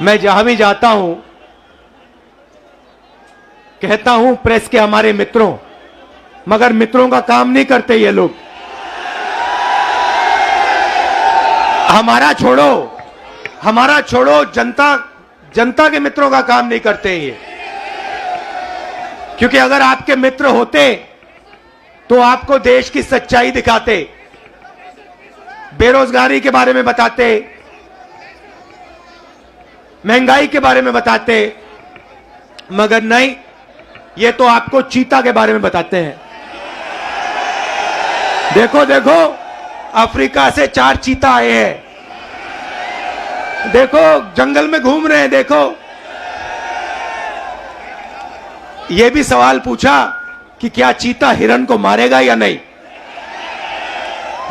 मैं जहां भी जाता हूं कहता हूं प्रेस के हमारे मित्रों, मगर मित्रों का काम नहीं करते ये लोग। हमारा छोड़ो, जनता के मित्रों का काम नहीं करते ये। क्योंकि अगर आपके मित्र होते तो आपको देश की सच्चाई दिखाते, बेरोजगारी के बारे में बताते, महंगाई के बारे में बताते, मगर नहीं, ये तो आपको चीता के बारे में बताते हैं। देखो देखो, अफ्रीका से 4 चीता आए हैं, देखो जंगल में घूम रहे हैं। देखो, ये भी सवाल पूछा कि क्या चीता हिरन को मारेगा या नहीं।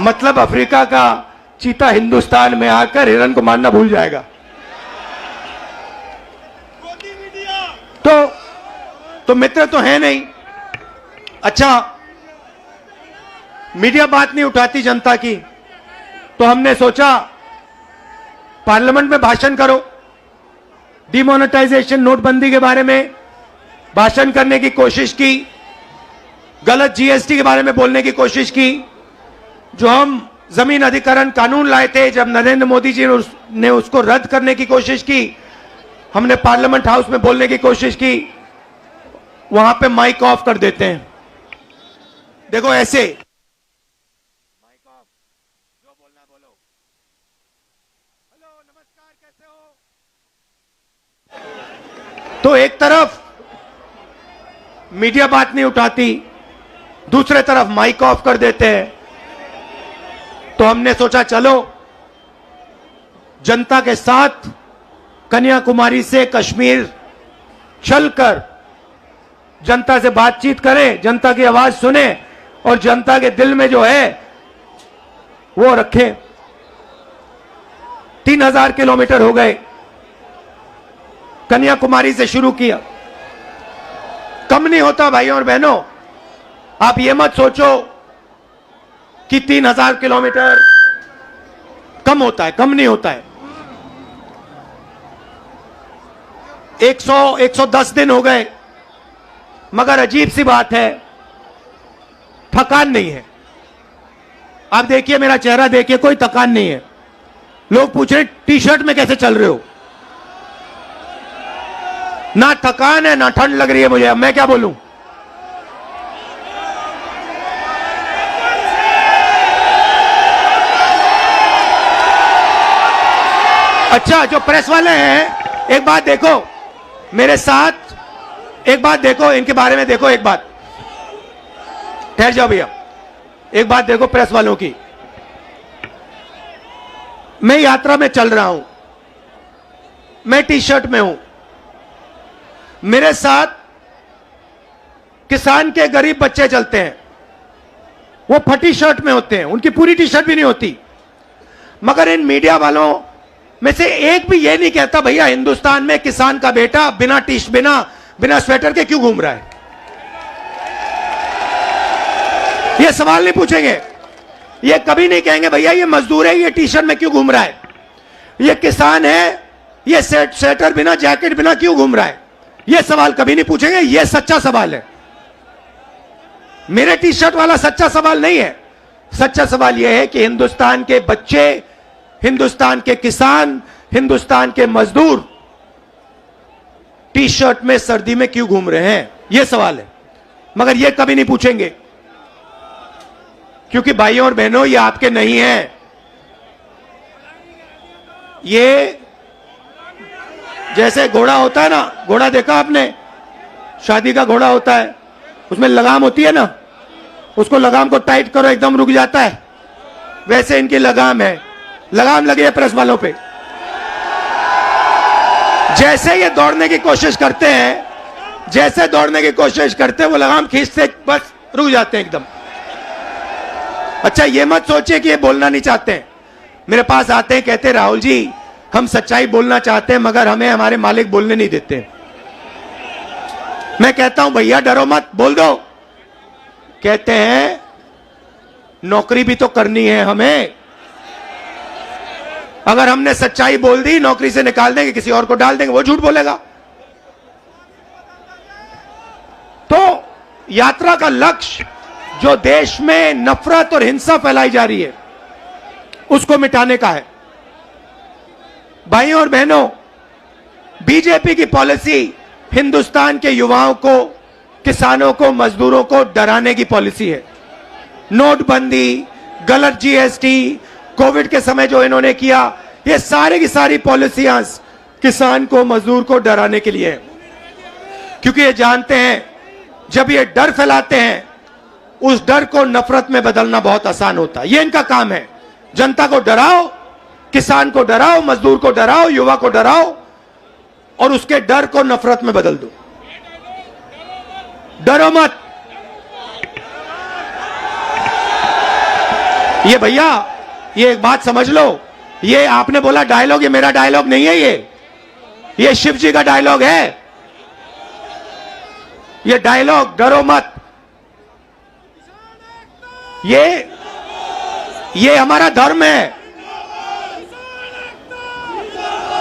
मतलब अफ्रीका का चीता हिंदुस्तान में आकर हिरन को मारना भूल जाएगा। तो मित्र तो है नहीं। अच्छा, मीडिया बात नहीं उठाती जनता की, तो हमने सोचा पार्लियामेंट में भाषण करो। डिमोनेटाइजेशन, नोटबंदी के बारे में भाषण करने की कोशिश की, गलत जीएसटी के बारे में बोलने की कोशिश की। जो हम जमीन अधिग्रहण कानून लाए थे, जब नरेंद्र मोदी जी ने उसको रद्द करने की कोशिश की, हमने पार्लियामेंट हाउस में बोलने की कोशिश की, वहां पे माइक ऑफ कर देते हैं। देखो ऐसे माइक ऑफ, जो बोलना बोलो। हेलो, नमस्कार, कैसे हो। तो एक तरफ मीडिया बात नहीं उठाती, दूसरे तरफ माइक ऑफ कर देते हैं। तो हमने सोचा चलो जनता के साथ कन्याकुमारी से कश्मीर चलकर जनता से बातचीत करें, जनता की आवाज सुने और जनता के दिल में जो है वो रखें। 3000 किलोमीटर हो गए, कन्याकुमारी से शुरू किया। कम नहीं होता भाइयों और बहनों। आप ये मत सोचो कि 3000 किलोमीटर कम होता है, कम नहीं होता है। 110 दिन हो गए, मगर अजीब सी बात है, थकान नहीं है। आप देखिए, मेरा चेहरा देखिए, कोई थकान नहीं है। लोग पूछ रहे टी शर्ट में कैसे चल रहे हो। ना थकान है ना ठंड लग रही है मुझे। अब मैं क्या बोलूं। अच्छा, जो प्रेस वाले हैं, एक बात देखो मेरे साथ, एक बात देखो इनके बारे में। देखो एक बात, ठहर जाओ भैया, एक बात देखो प्रेस वालों की। मैं यात्रा में चल रहा हूं, मैं टी शर्ट में हूं, मेरे साथ किसान के गरीब बच्चे चलते हैं, वो फटी शर्ट में होते हैं, उनकी पूरी टी शर्ट भी नहीं होती। मगर इन मीडिया वालों में से एक भी ये नहीं कहता भैया हिंदुस्तान में किसान का बेटा बिना स्वेटर के क्यों घूम रहा है। ये सवाल नहीं पूछेंगे, ये कभी नहीं कहेंगे भैया ये मजदूर है, ये टी शर्ट में क्यों घूम रहा है, ये किसान है, ये स्वेटर बिना, जैकेट बिना क्यों घूम रहा है। ये सवाल कभी नहीं पूछेंगे। ये सच्चा सवाल है, मेरे टी शर्ट वाला सच्चा सवाल नहीं है। सच्चा सवाल यह है कि हिंदुस्तान के बच्चे, हिंदुस्तान के किसान, हिंदुस्तान के मजदूर टी शर्ट में सर्दी में क्यों घूम रहे हैं, यह सवाल है। मगर यह कभी नहीं पूछेंगे, क्योंकि भाइयों और बहनों ये आपके नहीं हैं। ये जैसे घोड़ा होता है ना, घोड़ा देखा आपने, शादी का घोड़ा होता है, उसमें लगाम होती है ना, उसको लगाम को टाइट करो एकदम रुक जाता है। वैसे इनकी लगाम है, लगाम लगी है प्रेस वालों पे। जैसे ये दौड़ने की कोशिश करते हैं, जैसे दौड़ने की कोशिश करते हैं, वो लगाम खींचते बस रुक जाते हैं एकदम। अच्छा, ये मत सोचिए कि ये बोलना नहीं चाहते हैं। मेरे पास आते हैं, कहते राहुल जी हम सच्चाई बोलना चाहते हैं, मगर हमें हमारे मालिक बोलने नहीं देते। मैं कहता हूं भैया डरो मत, बोल दो। कहते हैं नौकरी भी तो करनी है हमें, अगर हमने सच्चाई बोल दी, नौकरी से निकाल देंगे, किसी और को डाल देंगे, वो झूठ बोलेगा। तो यात्रा का लक्ष्य जो देश में नफरत और हिंसा फैलाई जा रही है उसको मिटाने का है। भाइयों और बहनों, बीजेपी की पॉलिसी हिंदुस्तान के युवाओं को, किसानों को, मजदूरों को डराने की पॉलिसी है। नोटबंदी, गलत जीएसटी, कोविड के समय जो इन्होंने किया, ये सारी की सारी पॉलिसियां किसान को, मजदूर को डराने के लिए है। क्योंकि ये जानते हैं जब ये डर फैलाते हैं, उस डर को नफरत में बदलना बहुत आसान होता है। ये इनका काम है। जनता को डराओ, किसान को डराओ, मजदूर को डराओ, युवा को डराओ और उसके डर को नफरत में बदल दो। डरो मत। ये भैया, ये एक बात समझ लो, ये आपने बोला डायलॉग, ये मेरा डायलॉग नहीं है। ये शिव जी का डायलॉग है। ये डायलॉग डरो मत, ये हमारा धर्म है।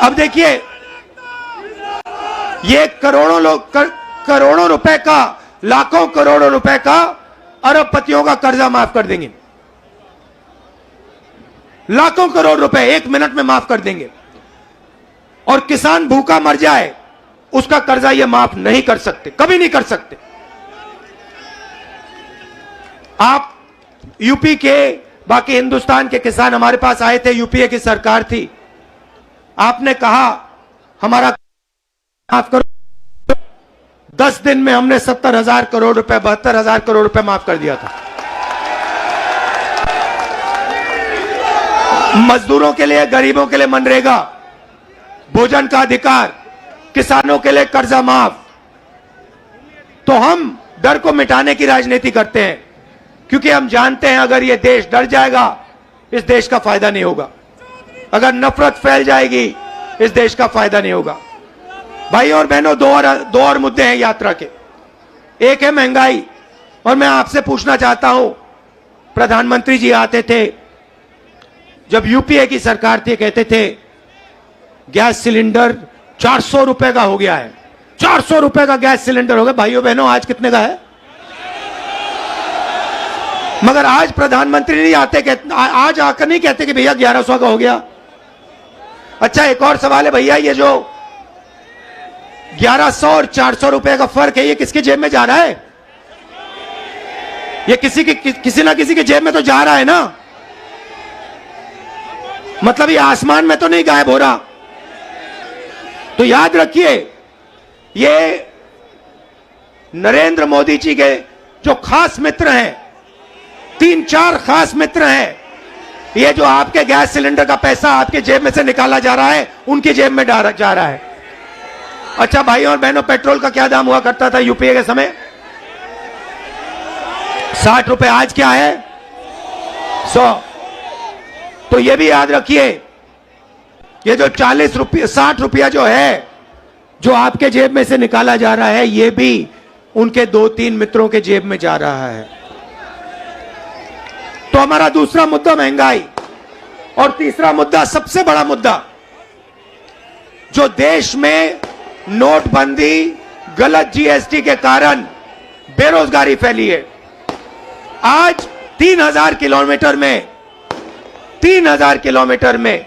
अब देखिए, ये करोड़ों लोग, करोड़ों रुपए का, लाखों करोड़ों रुपए का अरबपतियों का कर्जा माफ कर देंगे। लाखों करोड़ रुपए 1 मिनट में माफ कर देंगे। और किसान भूखा मर जाए, उसका कर्जा ये माफ नहीं कर सकते, कभी नहीं कर सकते। आप यूपी के, बाकी हिंदुस्तान के किसान हमारे पास आए थे, यूपीए की सरकार थी। आपने कहा हमारा माफ करो, 10 दिन में हमने 70,000 करोड़ रुपए, 72,000 करोड़ रुपए माफ कर दिया था। मजदूरों के लिए, गरीबों के लिए मनरेगा, भोजन का अधिकार, किसानों के लिए कर्जा माफ। तो हम डर को मिटाने की राजनीति करते हैं, क्योंकि हम जानते हैं अगर ये देश डर जाएगा, इस देश का फायदा नहीं होगा। अगर नफरत फैल जाएगी, इस देश का फायदा नहीं होगा। भाइयों और बहनों, दो और मुद्दे हैं यात्रा के। एक है महंगाई, और मैं आपसे पूछना चाहता हूं, प्रधानमंत्री जी आते थे, जब यूपीए की सरकार थी, कहते थे गैस सिलेंडर 400 रुपए का हो गया है। 400 रुपए का गैस सिलेंडर हो गया। भाइयों बहनों, आज कितने का है? मगर आज प्रधानमंत्री नहीं आते, आज आकर नहीं कहते कि भैया 1100 का हो गया। अच्छा, एक और सवाल है भैया, ये जो 1100 और 400 रुपए का फर्क है, ये किसके जेब में जा रहा है? ये किसी ना किसी के जेब में तो जा रहा है ना। मतलब ये आसमान में तो नहीं गायब हो रहा। तो याद रखिए, ये नरेंद्र मोदी जी के जो खास मित्र हैं, 3-4 खास मित्र हैं, ये जो आपके गैस सिलेंडर का पैसा आपके जेब में से निकाला जा रहा है, उनकी जेब में जा रहा है। अच्छा भाइयों और बहनों, पेट्रोल का क्या दाम हुआ करता था यूपीए के समय? 60 रुपए। आज क्या है? 100। तो ये भी याद रखिए, ये जो 40 रुपये, 60 रुपया जो है, जो आपके जेब में से निकाला जा रहा है, ये भी उनके 2-3 मित्रों के जेब में जा रहा है। तो हमारा दूसरा मुद्दा महंगाई, और तीसरा मुद्दा, सबसे बड़ा मुद्दा, जो देश में नोटबंदी, गलत जीएसटी के कारण बेरोजगारी फैली है। आज 3,000 किलोमीटर में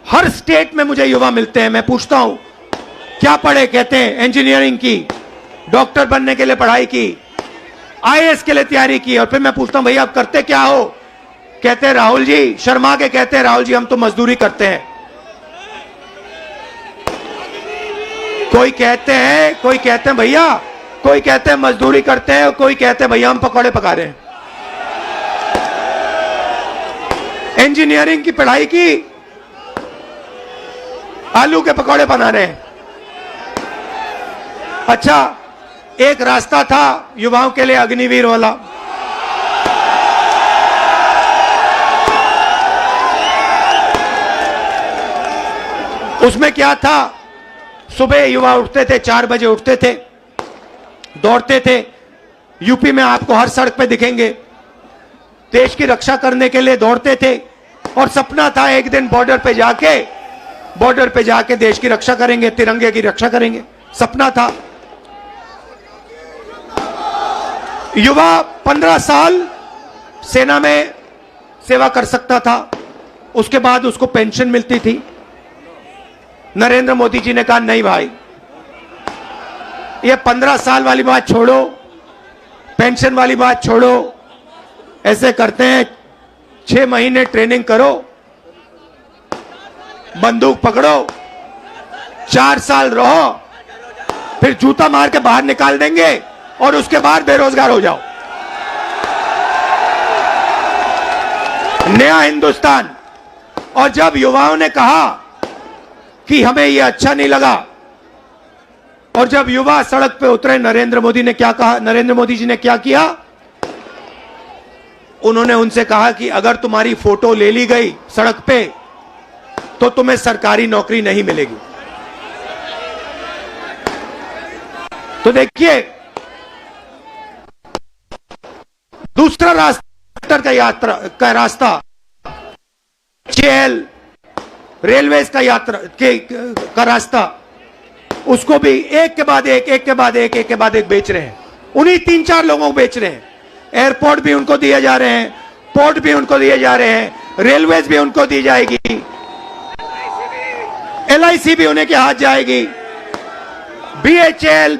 हर स्टेट में मुझे युवा मिलते हैं। मैं पूछता हूं क्या पढ़े, कहते हैं इंजीनियरिंग की, डॉक्टर बनने के लिए पढ़ाई की, आईएएस के लिए तैयारी की। और फिर मैं पूछता हूं भैया आप करते क्या हो? कहते हैं राहुल जी, शर्मा के कहते हैं राहुल जी हम तो मजदूरी करते हैं। कोई कहते हैं भैया, कोई कहते हैं मजदूरी करते हैं, कोई कहते हैं भैया हम पकौड़े पका रहे हैं। इंजीनियरिंग की पढ़ाई की, आलू के पकौड़े बना रहे हैं। अच्छा, एक रास्ता था युवाओं के लिए अग्निवीर वाला, उसमें क्या था? सुबह युवा उठते थे, 4 बजे उठते थे, दौड़ते थे। यूपी में आपको हर सड़क पे दिखेंगे, देश की रक्षा करने के लिए दौड़ते थे। और सपना था एक दिन बॉर्डर पे जाके देश की रक्षा करेंगे, तिरंगे की रक्षा करेंगे, सपना था। युवा 15 साल सेना में सेवा कर सकता था, उसके बाद उसको पेंशन मिलती थी। नरेंद्र मोदी जी ने कहा नहीं भाई, ये 15 साल वाली बात छोड़ो, पेंशन वाली बात छोड़ो, ऐसे करते हैं 6 महीने ट्रेनिंग करो, बंदूक पकड़ो, 4 साल रहो, फिर जूता मार के बाहर निकाल देंगे और उसके बाद बेरोजगार हो जाओ। नया हिंदुस्तान। और जब युवाओं ने कहा कि हमें यह अच्छा नहीं लगा, और जब युवा सड़क पे उतरे, नरेंद्र मोदी ने क्या कहा? नरेंद्र मोदी जी ने क्या किया? उन्होंने उनसे कहा कि अगर तुम्हारी फोटो ले ली गई सड़क पे तो तुम्हें सरकारी नौकरी नहीं मिलेगी। तो देखिए, दूसरा रास्ता जेल, रेलवे का रास्ता, उसको भी एक के बाद एक बेच रहे हैं। उन्हीं 3-4 लोगों को बेच रहे हैं। एयरपोर्ट भी उनको दिए जा रहे हैं, पोर्ट भी उनको दिए जा रहे हैं, रेलवेज भी उनको दी जाएगी, LIC भी उन्हीं के हाथ जाएगी, BHEL,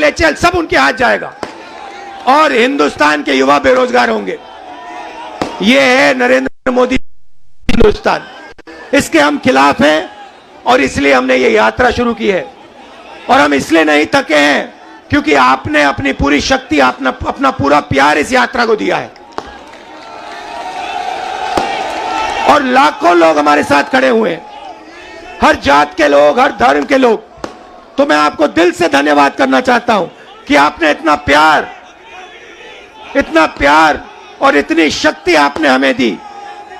HL सब उनके हाथ जाएगा और हिंदुस्तान के युवा बेरोजगार होंगे। यह है नरेंद्र मोदी हिंदुस्तान। इसके हम खिलाफ हैं और इसलिए हमने ये यात्रा शुरू की है। और हम इसलिए नहीं थके हैं क्योंकि आपने अपनी पूरी शक्ति, अपना पूरा प्यार इस यात्रा को दिया है और लाखों लोग हमारे साथ खड़े हुए हैं, हर जात के लोग, हर धर्म के लोग। तो मैं आपको दिल से धन्यवाद करना चाहता हूं कि आपने इतना प्यार और इतनी शक्ति आपने हमें दी।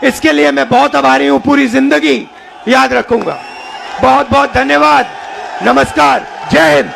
इसके लिए मैं बहुत आभारी हूं, पूरी जिंदगी याद रखूंगा। बहुत बहुत धन्यवाद। नमस्कार, जय हिंद।